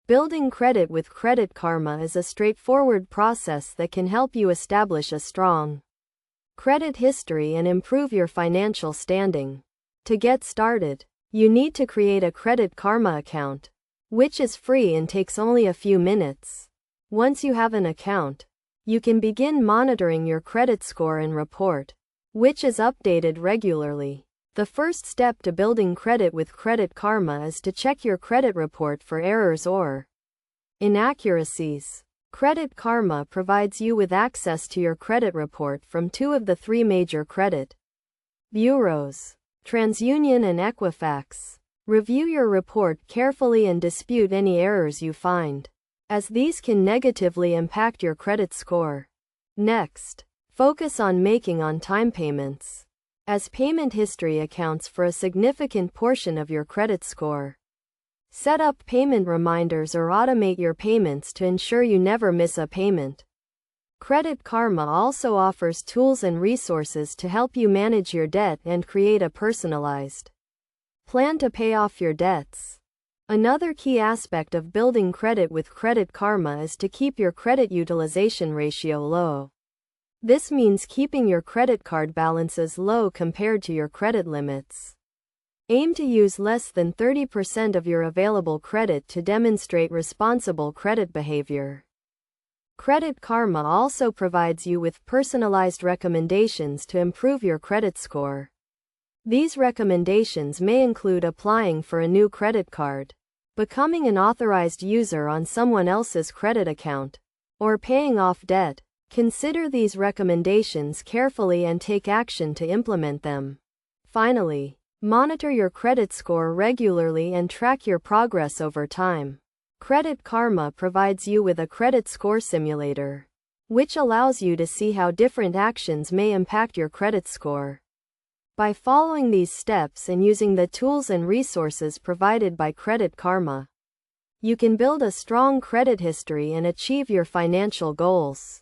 Building credit with Credit Karma is a straightforward process that can help you establish a strong credit history and improve your financial standing. To get started, you need to create a Credit Karma account, which is free and takes only a few minutes. Once you have an account, you can begin monitoring your credit score and report, which is updated regularly. The first step to building credit with Credit Karma is to check your credit report for errors or inaccuracies. Credit Karma provides you with access to your credit report from two of the three major credit bureaus, TransUnion and Equifax. Review your report carefully and dispute any errors you find, as these can negatively impact your credit score. Next, focus on making on-time payments, as payment history accounts for a significant portion of your credit score. Set up payment reminders or automate your payments to ensure you never miss a payment. Credit Karma also offers tools and resources to help you manage your debt and create a personalized plan to pay off your debts. Another key aspect of building credit with Credit Karma is to keep your credit utilization ratio low. This means keeping your credit card balances low compared to your credit limits. Aim to use less than 30% of your available credit to demonstrate responsible credit behavior. Credit Karma also provides you with personalized recommendations to improve your credit score. These recommendations may include applying for a new credit card, becoming an authorized user on someone else's credit account, or paying off debt. Consider these recommendations carefully and take action to implement them. Finally, monitor your credit score regularly and track your progress over time. Credit Karma provides you with a credit score simulator, which allows you to see how different actions may impact your credit score. By following these steps and using the tools and resources provided by Credit Karma, you can build a strong credit history and achieve your financial goals.